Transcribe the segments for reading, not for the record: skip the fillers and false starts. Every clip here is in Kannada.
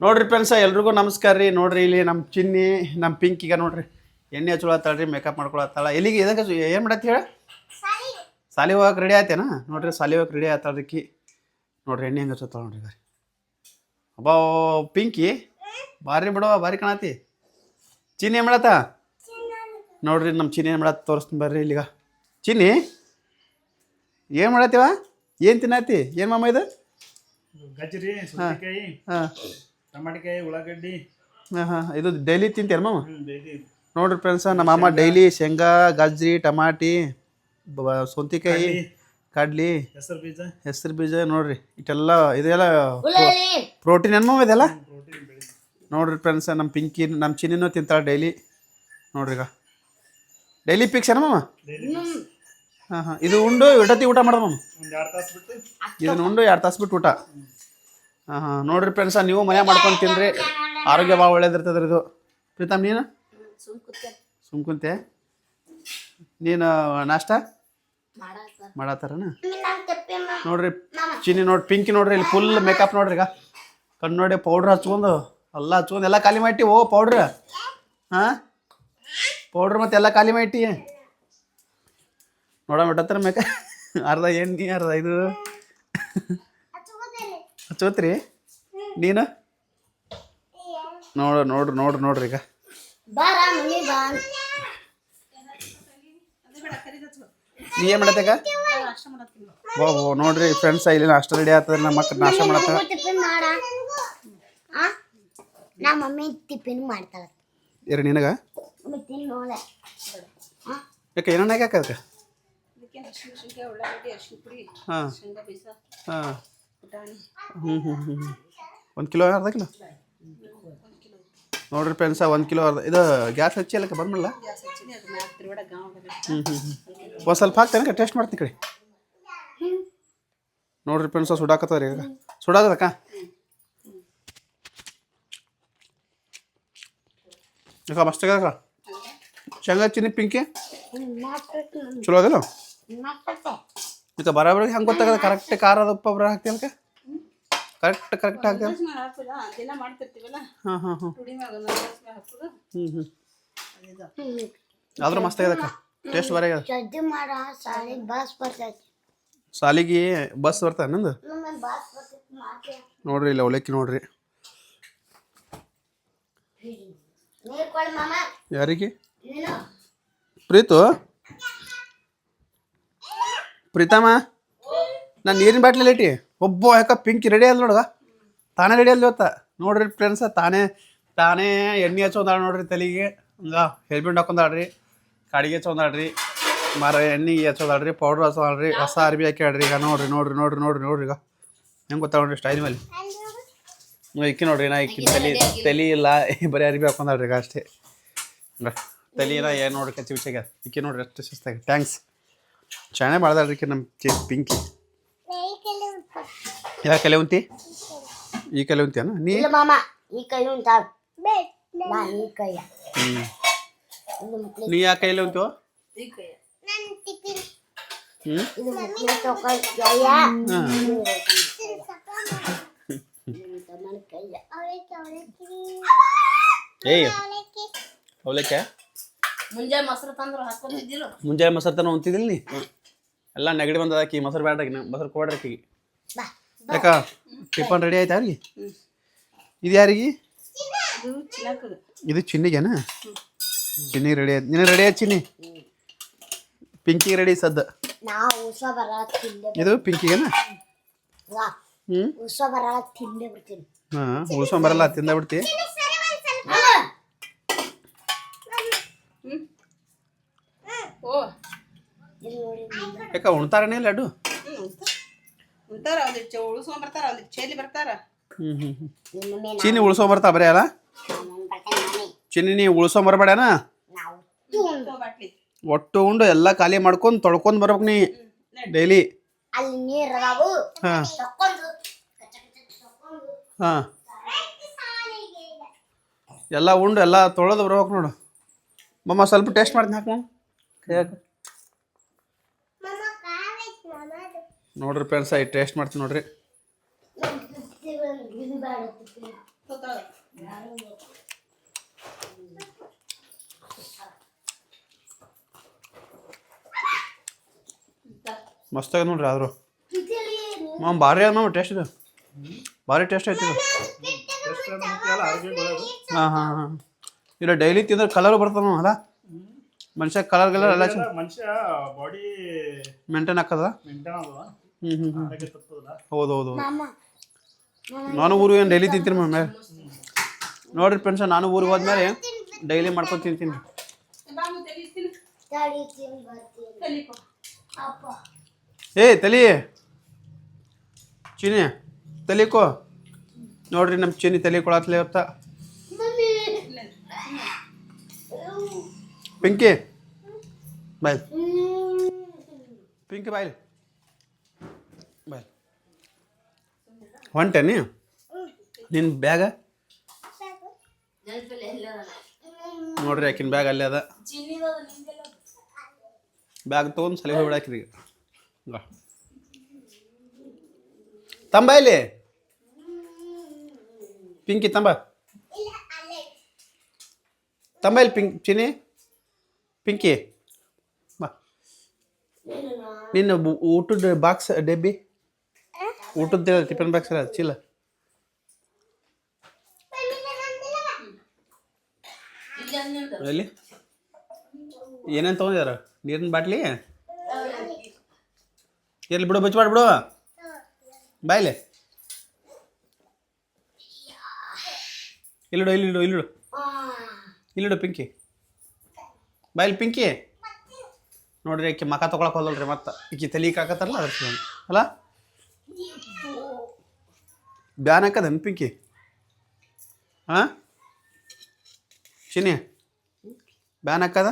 ನೋಡ್ರಿ ಫ್ರೆಂಡ್ಸ ಎಲ್ರಿಗೂ ನಮಸ್ಕಾರ ರೀ. ನೋಡ್ರಿ ಇಲ್ಲಿ ನಮ್ಮ ಚಿನ್ನಿ ನಮ್ಮ ಪಿಂಕಿಗ ನೋಡ್ರಿ ಎಣ್ಣೆ ಹಚ್ಕೊಳತ್ತಾಳ್ರಿ, ಮೇಕಪ್ ಮಾಡ್ಕೊಳತ್ತಾಳ. ಎಲ್ಲಿಗೆ ಇದಕ್ಕೆ ಏನು ಮಾಡತ್ತಿ ಹೇಳ? ಸಾಲಿ ಹೋಗಕ್ಕೆ ರೆಡಿ ಆಯ್ತೇನ? ನೋಡ್ರಿ ಸಾಲಿ ಹೋಗಕ್ಕೆ ರೆಡಿ ಆಯ್ತಾಳ್ರಿಕ್ಕಿ. ನೋಡ್ರಿ ಎಣ್ಣೆ ಹೆಂಗೆ ಹಚ್ಚತ್ತಾಳ ನೋಡ್ರಿ ಗಾರಿ. ಅಬ್ಬಾ ಪಿಂಕಿ ಭಾರಿ ಬಿಡವ, ಭಾರಿ ಕಾಣತಿ. ಚಿನ್ನಿ ಏನು ಮಾಡತ್ತ ನೋಡ್ರಿ, ನಮ್ಮ ಚಿನ್ನಿ ಏನು ಮಾಡತ್ತ ತೋರಿಸ್ತೀನಿ ಬರ್ರಿ ಇಲ್ಲಿಗ. ಚಿನ್ನಿ ಏನು ಮಾಡತ್ತೀವ? ಏನು ತಿನ್ನತ್ತಿ? ಏನು ಮಾಮ ಇದು? ಗಜ್ರಿ, ಸೌತೆಕಾಯಿ, ಟಮಾಟಿಕಾಯಿ, ಉಳ್ಳಾಗಡ್ಡಿ. ಹಾಂ ಇದು ಡೈಲಿ ತಿಂತೀರ ಮಾಮ? ಡೈಲಿ. ನೋಡ್ರಿ ಫ್ರೆಂಡ್ಸ, ನಮ್ಮ ಅಮ್ಮ ಡೈಲಿ ಶೇಂಗಾ, ಗಜ್ರಿ, ಟಮಾಟಿ, ಸೌತೆಕಾಯಿ, ಕಡ್ಲಿ, ಹೆಸರು ಬೀಜ ನೋಡ್ರಿ ಇಷ್ಟೆಲ್ಲ ಇದೆಲ್ಲ ಪ್ರೋಟೀನ್ ಏನು ಮಾಮ ಇದೆಲ್ಲ? ನೋಡ್ರಿ ಫ್ರೆಂಡ್ಸ, ನಮ್ಮ ಪಿಂಕಿ ನಮ್ಮ ಚಿನ್ನಿನೂ ತಿಂತಾಳೆ ಡೈಲಿ. ನೋಡ್ರಿ ಈಗ ಡೈಲಿ ಪಿಕ್ಸ್ ಏನ ಮಾಮ? ಹಾಂ ಇದು ಉಂಡು ಎಷ್ಟೊತ್ತಿ ಊಟ ಮಾಡೋದು ಮಾಮ? ಇದನ್ನ ಉಂಡು 2 ತಾಸು ಬಿಟ್ಟು ಊಟ. ಹಾಂ ನೋಡ್ರಿ ಫ್ರೆಂಡ್ಸ, ನೀವು ಮನೆ ಮಾಡ್ಕೊಂಡು ತಿನ್ರಿ, ಆರೋಗ್ಯ ಭಾಳ ಒಳ್ಳೇದಿರ್ತದ್ರಿ ಇದು. ಪ್ರೀತಮ್ ನೀನು ಸುಮ್ಕುಂತೆ? ನೀನು ನಾಷ್ಟ ಮಾಡತ್ತಾರನ? ನೋಡ್ರಿ ಚಿನ್ನಿ ನೋಡಿ, ಪಿಂಕಿ ನೋಡ್ರಿ ಇಲ್ಲಿ ಫುಲ್ ಮೇಕಪ್ ನೋಡ್ರಿ. ಈಗ ಕಣ್ಣು ನೋಡಿ ಪೌಡ್ರ್ ಹಚ್ಕೊಂಡು ಎಲ್ಲ ಖಾಲಿ ಮಾಡಿ. ಓ ಪೌಡ್ರ್, ಹಾಂ ಪೌಡ್ರ್ ಮತ್ತೆ ಎಲ್ಲ ಖಾಲಿ ಮಾಡಿ ನೋಡಬಿಟ್ಟತ್ರ ಮೇಕ. ಅರ್ಧ ಎಣ್ಣೆ ಅರ್ಧ ಇದು ಹಚ್ಚೋತ್ರಿ ನೀನು. ನೋಡ್ರಿ ಈಗ ನೀ ಏನು ಮಾಡತ್ತಾಗ? ಓ ನೋಡ್ರಿ ಫ್ರೆಂಡ್ಸ್, ಇಲ್ಲಿ ನಾಷ್ಟ ರೆಡಿ ಆಗ್ತದೆ. ನಮ್ಮ ಮಕ್ಕಳು ನಾಷ್ಟ ಮಾಡತ್ತ. ಇರ ನಿನಗ ಯಾಕೆ ಏನೋ ಯಾಕೆ? ಹಾಂ ಹಾಂ 1 ಕಿಲೋ ಅರ್ಧ ಕಿಲೋ ನೋಡ್ರಿ ಫ್ರೆಂಡ್ಸ, 1 ಕಿಲೋ ಅರ್ಧ. ಇದು ಗ್ಯಾಸ್ ಹಚ್ಚಿ ಅಲ್ಲಕ್ಕೆ ಬಂದ್ಮಲ್ಲ. ಒಂದು ಸ್ವಲ್ಪ ಹಾಕ್ತೇನೆ, ಟೇಸ್ಟ್ ಮಾಡ್ತೀನಿ ಕಡೆ. ನೋಡ್ರಿ ಫ್ರೆಂಡ್ಸ, ಸುಡಾಕತ್ತವ್ರಿ ಈಗ. ಸುಡಾಕದಕ್ಕ ಯಾಕ ಮಸ್ತಾಗ ಶೇಂಗಾ ಚಿನ್ನಿ ಪಿಂಕಿ ಚಲೋ ಅದಿಲ್ಲ? ಈಗ ಬರಾಬರಿ ಹೆಂಗೆ ಗೊತ್ತಾಗದ? ಕರೆಕ್ಟ್ ಖಾರ ಅದು ಉಪ್ಪು ಒಬ್ಬರು ಹಾಕ್ತಿಲ್ಕ? ಕರೆಕ್ಟ್ ಹಾಕ್ತೀವಿ. ಹಾಂ ಆದ್ರೂ ಮಸ್ತ್ ಆಗ್ಯದಕ್ಕ, ಟೇಸ್ಟ್ ಬರೀ ಆಗ್ಯದ. ಸಾಲಿಗೆ ಬಸ್ ಬರ್ತಾನೆ ನಂದು. ನೋಡ್ರಿ ಇಲ್ಲ ಅವಲಕ್ಕಿ ನೋಡ್ರಿ. ಯಾರಿಗೆ? ಪ್ರೀತಮ್ಮ ನಾನು ನೀರಿನ ಬಾಟ್ಲಿ ಇಟ್ಟಿ ಒಬ್ಬ ಯಾಕ ಪಿಂಕಿ ರೆಡಿ ಅಲ್ಲ ನೋಡುವ, ತಾನೇ ರೆಡಿ ಅಲ್ಲಿ ಇವತ್ತ. ನೋಡ್ರಿ ಫ್ರೆಂಡ್ಸ, ತಾನೇ ಎಣ್ಣೆ ಹಚ್ಚೊಂದಾಳ ನೋಡ್ರಿ ತಲೆಗೆ. ಹಂಗೆ ಹೆಲ್ಮೆಟ್ ಹಾಕೊಂಡಾಳ್ರಿ, ಕಾಡಿಗೆ ಹಚ್ಚೊಂದಾಳ್ರಿ, ಎಣ್ಣೆ ಹಚ್ಚೋದಾಳ್ರಿ, ಪೌಡ್ರ್ ಹಚ್ಚೋದಾಳ್ರಿ, ಹೊಸ ಅರ್ಬಿ ಹಾಕ್ಯಾಡ್ರಿ. ಈಗ ನೋಡ್ರಿ ಈಗ ಹೆಂಗೆ ಗೊತ್ತಾ ನೋಡ್ರಿ ಸ್ಟೈಲ್ ಮೇಲೆ. ಇಕ್ಕಿ ನೋಡ್ರಿ, ನಾ ಇಕ್ಕಿ ತಲೆ ಇಲ್ಲ, ಬರೀ ಅರ್ಬಿ ಹಾಕೊಂಡಾಳ್ರಿ ಈಗ ಅಷ್ಟೇ. ತಲೆನ ಏನು ನೋಡ್ರಿ ಕಚ್ಚಿ ಬಿಚ್ಚಾಗ ಇಕ್ಕಿ ನೋಡ್ರಿ ಅಷ್ಟು ಶಿಸ್ತಾಗ. ಥ್ಯಾಂಕ್ಸ್, ಚೆನ್ನಾಗಿ ಮಾಡ್ದಾಳ್ರಿ ನಮ್ಮ ಪಿಂಕಿ. ಯಾವ ಕಲೆ ಉಂತಿ? ಈ ಕಲೆ ಉಂತಿಯನ ನೀ? ನೀ ಯಾವ ಕೈಯಲ್ಲಿ ಉಂಟು? ಏಯ್ ಅವಲಕ್ಕಿ ಮುಂಜಾನೆ ಮೊಸರು ತನ ಉಂತಿದಿಲ್ಲ ನೀ? ಎಲ್ಲ ನೆಗಡಿ ಬಂದದಾಕಿ ಮೊಸರು ಬೇಡಾಕಿ, ಮೊಸರು ಕೊಡ್ರಕಿ. ಯಾಕ ಟಿಫನ್ ರೆಡಿ ಆಯ್ತಾ ಅವ್ರಿಗೆ? ಇದು ಯಾರಿಗೆ? ಇದು ಚಿನ್ನಿಗೆನಾ? ಚಿನ್ನಿ ರೆಡಿ ಆಯ್ತು. ನಿನಗೆ ರೆಡಿ ಆಯ್ತು ಚಿನ್ನಿ? ಪಿಂಕಿಗೆ ರೆಡಿ ಸದ್ದ. ಇದು ಪಿಂಕಿಗೆನಾ? ಹಾಂ ಉಳ್ಸೊಂಬರಲ್ಲ, ತಿಂದ ಬಿಡ್ತಿ. ಯಾಕ ಉಣ್ತಾರನೇ ಲಡ್ಡು? ಚಿನ್ನಿ ಉಳ್ಸೊಂಬರ್ತಾ ಬರೀ ಅಲ್ಲ? ಚಿನ್ನಿ ನೀ ಉಳ್ಸೊಂಬರ್ಬೇಡನ, ಒಟ್ಟು ಉಂಡು ಎಲ್ಲ ಖಾಲಿ ಮಾಡ್ಕೊಂಡು ತೊಳ್ಕೊಂಡು ಬರ್ಬೇಕು ನೀ ಡೈಲಿ. ಹಾಂ ಹಾಂ ಎಲ್ಲ ಉಂಡು ಎಲ್ಲ ತೊಳೆದು ಬರ್ಬೇಕು ನೋಡು. ಮಮ್ಮ ಸ್ವಲ್ಪ ಟೇಸ್ಟ್ ಮಾಡ್ತೀನಿ ಹಾಕಿ ಕೈಯಾಗ. ನೋಡ್ರಿ ಫ್ರೆಂಡ್ಸ್, ಟೇಸ್ಟ್ ಮಾಡ್ತೀನಿ ನೋಡ್ರಿ. ಮಸ್ತಾಗ ನೋಡ್ರಿ ಆದರೂ ಭಾರಿ ಅದ ಮಾಮ ಟೇಸ್ಟ್ ಇದು ಭಾರಿ ಟೇಸ್ಟ್ ಐತಿ ಇದು ಟೇಸ್ಟ್ ಮುಖ್ಯ ಅಲ್ಲ, ಆರೋಗ್ಯಕ್ಕೆ ಒಳ್ಳೆಯದು. ಹಾಂ ಹಾಂ ಹಾಂ ಇಲ್ಲ ಡೈಲಿ ತಿಂದ್ರೆ ಕಲರ್ ಬರ್ತದ ಅಲ್ಲ ಮನುಷ್ಯ ಕಲರ್ ಗಿಲರ್ ಎಲ್ಲ ಇದೆಲ್ಲ ಮನುಷ್ಯ ಬಾಡಿ ಮೇಂಟೈನ್ ಹಾಕದ ಮೇಂಟೈನ್ ಆಗೋದ, ಹ್ಞೂ ಆರೋಗ್ಯ ತಪ್ಪೋದಿಲ್ಲ. ಹೌದು ಹೌದು ನಾನು ಊರಿಗೆ ಏನು ಡೈಲಿ ತಿಂತೀನಿ ಮೇಲೆ ನೋಡ್ರಿ ಫ್ರೆಂಡ್ಸ ನಾನು ಊರಿಗೆ ಹೋದ್ಮೇಲೆ ಡೈಲಿ ಮಾಡ್ಕೊಂಡು ತಿಂತೀನಿ ಏ ತಲಿ ಚೀನಿ ತಲಿಕೋ ನೋಡ್ರಿ ನಮ್ಮ ಚೀನಿ ತಲಿ ಕೊಳತ್ಲೆ ಇವತ್ತ ಪಿಂಕಿ ಬಾಯ್ ಪಿಂಕಿ ಬಾಯ್ ಬಾಯ್ ಹೊಂಟೆ ನಿನ್ನ ಬ್ಯಾಗ ನೋಡ್ರಿ ಆಕಿನ ಬ್ಯಾಗ್ ಅಲ್ಲೇ ಅದ ಬ್ಯಾಗ್ ತೊಗೊಂಡು ಸಲಿಗೆ ಹೋಗ್ಬಿಡಾಕಿರಿ ಈಗ ತಂಬ ಇಲ್ಲಿ ಪಿಂಕಿ ತಂಬ ಇಲ್ಲಿ ಚಿನಿ ಪಿಂಕಿ ಬಾ ನಿನ್ನ ಊಟದ ಬಾಕ್ಸ್ ಡಬ್ಬಿ ಊಟದ ಟಿಫಿನ್ ಬಾಕ್ಸ್ ಅಲ್ಲ ಚೀಲ ಎಲ್ಲಿ ಏನೇನು ತೊಗೊಂಡಿದಾರ ನೀರಿನ ಬಾಟ್ಲಿ ಎಲ್ಲಿ ಬಿಡು ಬಚ್ಮಾಡಿ ಬಿಡು ಬಾಯ್ಲೆ ಇಲ್ಲಿಡು ಪಿಂಕಿ ಬಾಯ್ಲಿ ಪಿಂಕಿ ನೋಡ್ರಿ ಆಕಿ ಮಕ ತೊಗೊಳಕ್ ಹೋದಲ್ರಿ ಮತ್ತೆ ಈಕಿ ತಲೆ ಹಾಕತ್ತಾರಲ್ಲ ಅದ್ರ ಅಲ್ಲ ಬ್ಯಾನ್ ಹಾಕದೇನು ಪಿಂಕಿ ಹಾಂ ಚಿನಿ ಬ್ಯಾನ್ ಹಾಕದ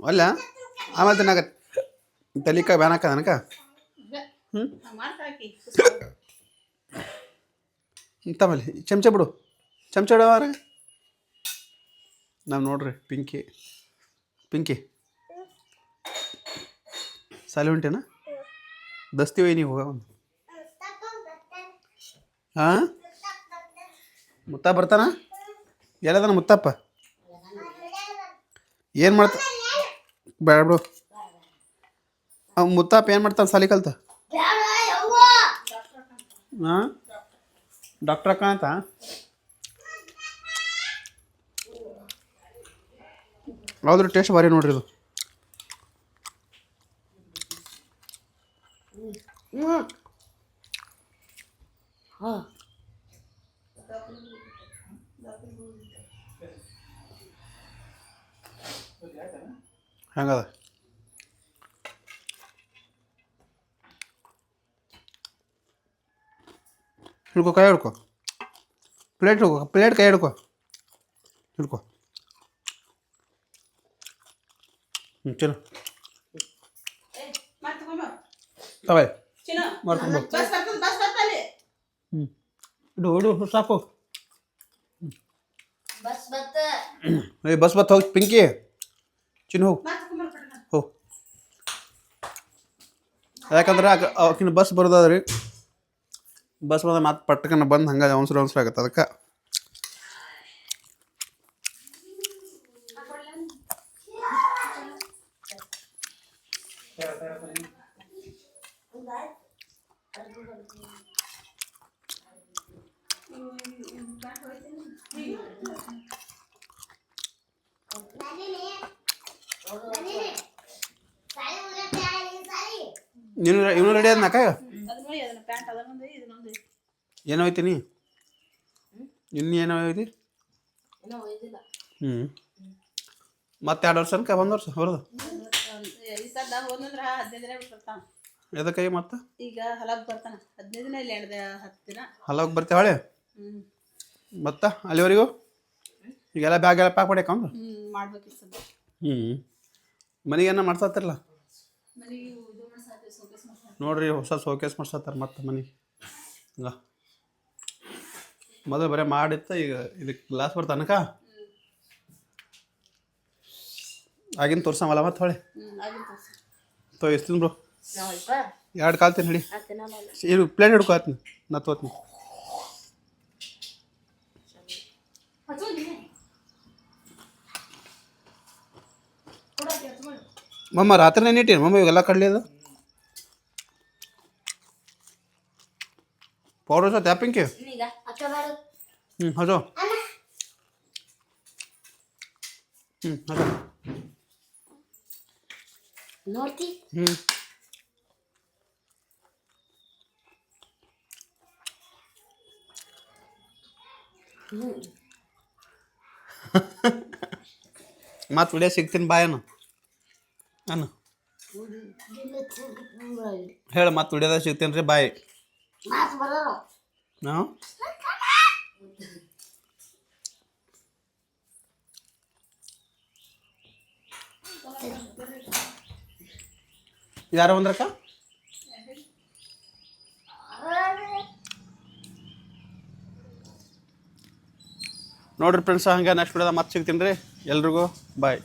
ಅಲ್ಲ ಆಮೇಲೆ ತಿನ್ನಾಗತ್ತೆ ತಲಿಕ ಬ್ಯಾನ್ ಹಾಕದನಕ ತಮ್ಮಲ್ಲಿ ಚಮಚ ಬಿಡು ಚಮಚ ಬಿಡವಾರ ನಾವು ನೋಡ್ರಿ ಪಿಂಕಿ ಸಾಲಿ ಹೊಂಟೇನ ದಸ್ತೀವಿ ನೀವು ಹೋಗ ಒಂದು ಹಾಂ ಮುತ್ತ ಬರ್ತಾನ ಎಲ್ಲದನ ಮುತ್ತಪ್ಪ ಏನು ಮಾಡ್ತ ಬೇಡ ಬಿಡು ಮುತ್ತಪ್ಪ ಏನು ಮಾಡ್ತಾನೆ ಸಾಲಿ ಕಲ್ತ ಹಾಂ ಡಾಕ್ಟ್ರ್ ಅಕ್ಕ ಹೌದ್ರಿ ಟೇಸ್ಟ್ ಭಾರಿ ನೋಡ್ರಿ ಇದು ಹೆಂಗದ ಹಿಡ್ಕೊ ಕೈ ಹಿಡ್ಕೊ ಪ್ಲೇಟ್ ಕೈ ಹಿಡ್ಕೊ ಚಲೋ ತವಾಯ್ ಮಾಡ್ಕೊಂಡು ಇಡು ಸಾಕು ಬಸ್ ಬತ್ ಹೋಗಿ ಪಿಂಕಿ ಚಿನ್ನು ಹೋಗಿ ಯಾಕಂದ್ರೆ ಆಕಿನ ಬಸ್ ಬರೋದಾದ್ರಿ ಬಸ್ ಬಂದ ಮತ್ತೆ ಪಟ್ಟಕನ ಬಂದು ಹಂಗೆ ಅವಸರ ಆಗತ್ತೆ ಅದಕ್ಕೆ ಇವನು ರೆಡಿ ಆದ ನಾಕ ಏನೋ ಐತಿ ಇನ್ನೇನೋ ಐತಿ ಮತ್ತೆ 2 ವರ್ಷ ಅನ್ಕ 1 ವರ್ಷ ಹೊರದು ಎದಕ್ಕೆ ಮತ್ತೆ ಈಗ ಹಲಕ್ ಬರ್ತಾನ 15 ದಿನ ಇಲ್ಲ 10 ದಿನ ಹಲೋಗಿ ಬರ್ತೀವಿ ಹೊಳೆ ಮತ್ತೆ ಅಲ್ಲಿವರೆಗೂ ಈಗೆಲ್ಲ ಬ್ಯಾಗ್ ಎಲ್ಲ ಪ್ಯಾಕ್ ಮಾಡ್ಯಾಕ ಮಾಡ್ಬೇಕಿತ್ತು ಮನೆಗೇನ ಮಾಡ್ಸತ್ತಿರಲ್ಲ ಮನೆಗೆ ಇದು ಮಾಡ್ಸಾತಿ ಸೋಕೇಸ್ ಮಾಡ್ಸಾತಿ ನೋಡ್ರಿ ಹೊಸ ಶೋಕೇಸ್ ಮಾಡ್ಸತ್ತಾರ ಮತ್ತೆ ಮನೆಗೆ ಹಂಗ ಮೊದಲು ಬರೀ ಮಾಡಿತ್ತ ಈಗ ಇದಕ್ಕೆ ಗ್ಲಾಸ್ ಬರ್ತಾನಕ ಆಗಿನ ತೋರ್ಸಮಲ್ಲ ಮತ್ತೆ ಹೊಳೆ ತೋರಿಸ್ತೀನಿ ಬ್ರೋ 2 ಕಾಲ್ತೀನಿ ಹೇಳಿ ಇದು ಪ್ಲೇಟ್ ಹಿಡ್ಕೊ ಆತ್ನಿ ನಾ ತೋತೀನಿ ಮಮ್ಮ ರಾತ್ರಿ ನೆನಿಟ್ಟೇನು ಮಮ್ಮ ಇವೆಲ್ಲ ಕಡಲೆ ಅದು ಪೌಡರ್ ಸಹ ತ್ಯಾಪಿಂಕೆ ಹೌದು ಹೌದು ನೋಡ್ತಿ ಮತ್ತೆ ವಿಡಿಯೋ ಸಿಗ್ತೀನಿ ಬಾಯನು ಅನ್ನು ಹೇಳು ಮತ್ತೆ ವಿಡಿಯೋದಾಗ ಸಿಗ್ತೀನಿ ರೀ ಬಾಯ್ ಮಾತು ಬರೋರು ನಾವು ಯಾರು ಬಂದ್ರಕ್ಕ ನೋಡ್ರಿ ಫ್ರೆಂಡ್ಸ್ ಹಂಗೆ ನೆಕ್ಸ್ಟ್ ವಿಡಿಯೋದಾಗ ಮತ್ತೆ ಸಿಗ್ತೀನಿ ರೀ ಎಲ್ರಿಗೂ ಬಾಯ್